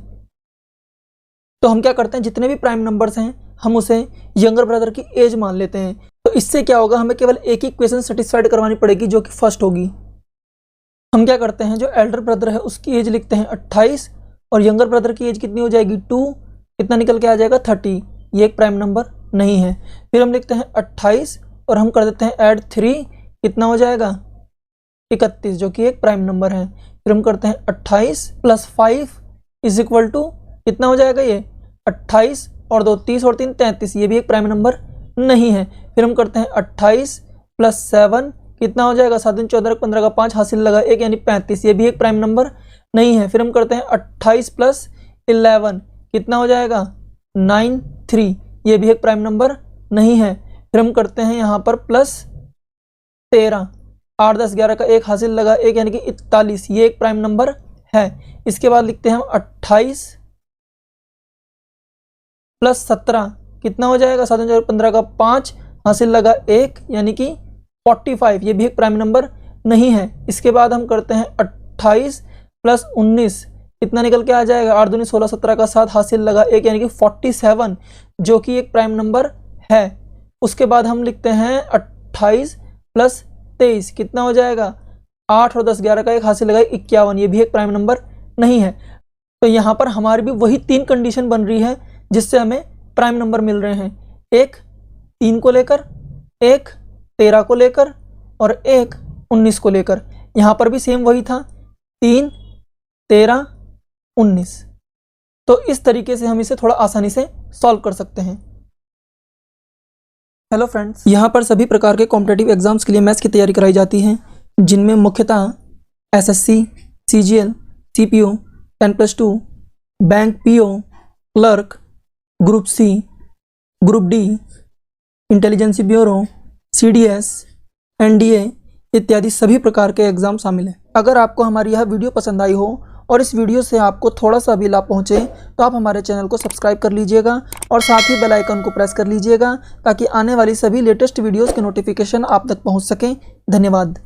Speaker 1: तो हम क्या करते हैं, जितने भी प्राइम नंबर्स हैं हम उसे यंगर ब्रदर की एज मान लेते हैं। तो इससे क्या होगा, हमें केवल एक ही इक्वेशन सेटिस्फाइड करवानी पड़ेगी जो कि फर्स्ट होगी। हम क्या करते हैं, जो एल्डर ब्रदर है उसकी एज लिखते हैं 28 और यंगर ब्रदर की एज कितनी हो जाएगी 2, कितना निकल के आ जाएगा 30। ये एक प्राइम नंबर नहीं है। फिर हम लिखते हैं 28 और हम कर देते हैं ऐड 3, कितना हो जाएगा 31, जो कि एक प्राइम नंबर है। फिर हम करते हैं 28 + 5 = कितना हो जाएगा, ये 28 और 2 30 और 3 33, ये भी एक प्राइम नंबर नहीं है। फिर हम करते हैं 28 + 7, कितना हो जाएगा 7 × 14 = 15 का 5 हासिल लगा 1 यानी 35, ये भी एक प्राइम नंबर नहीं है। फिर हम करते हैं 28 + 11, कितना हो जाएगा 93, ये भी एक प्राइम नंबर नहीं है। फिर हम करते हैं यहाँ पर +13, 8 10 11 का 1 हासिल लगा 1 यानी कि 41, ये एक प्राइम नंबर है। इसके बाद लिखते हैं हम 28 + 17, कितना हो जाएगा 7 × 15 का 5 हासिल लगा 1 यानी कि 45, ये भी एक प्राइम नंबर नहीं है। इसके बाद हम करते हैं 28 + 19, कितना निकल के आ जाएगा 8 दूनी 16 17 का 7 हासिल लगा 1 यानी कि 47, जो कि एक प्राइम नंबर है। उसके बाद हम लिखते हैं 28 + 23, कितना हो जाएगा 8 और 10 11 का 1 हासिल लगा 51, ये भी एक प्राइम नंबर नहीं है। तो यहाँ पर हमारी भी वही 3 कंडीशन बन रही है जिससे हमें प्राइम नंबर मिल रहे हैं, एक 3 को लेकर, एक 13 को लेकर और एक 19 को लेकर। यहाँ पर भी सेम वही था, 3 13 19। तो इस तरीके से हम इसे थोड़ा आसानी से सॉल्व कर सकते हैं। हेलो फ्रेंड्स, यहाँ पर सभी प्रकार के कॉम्पिटिटिव एग्जाम्स के लिए मैथ्स की तैयारी कराई जाती है, जिनमें मुख्यतः SSC, CGL, CPO, 10+2, bank PO, clerk, group C, group D, intelligence bureau, CDS, NDA इत्यादि सभी प्रकार के एग्जाम शामिल हैं। अगर आपको हमारी यह वीडियो पसंद आई हो और इस वीडियो से आपको थोड़ा सा भी लाभ पहुंचे तो आप हमारे चैनल को सब्सक्राइब कर लीजिएगा और साथ ही बेल आइकन को प्रेस कर लीजिएगा ताकि आने वाली सभी लेटेस्ट वीडियोस के नोटिफिकेशन आप तक पहुंच सकें। धन्यवाद।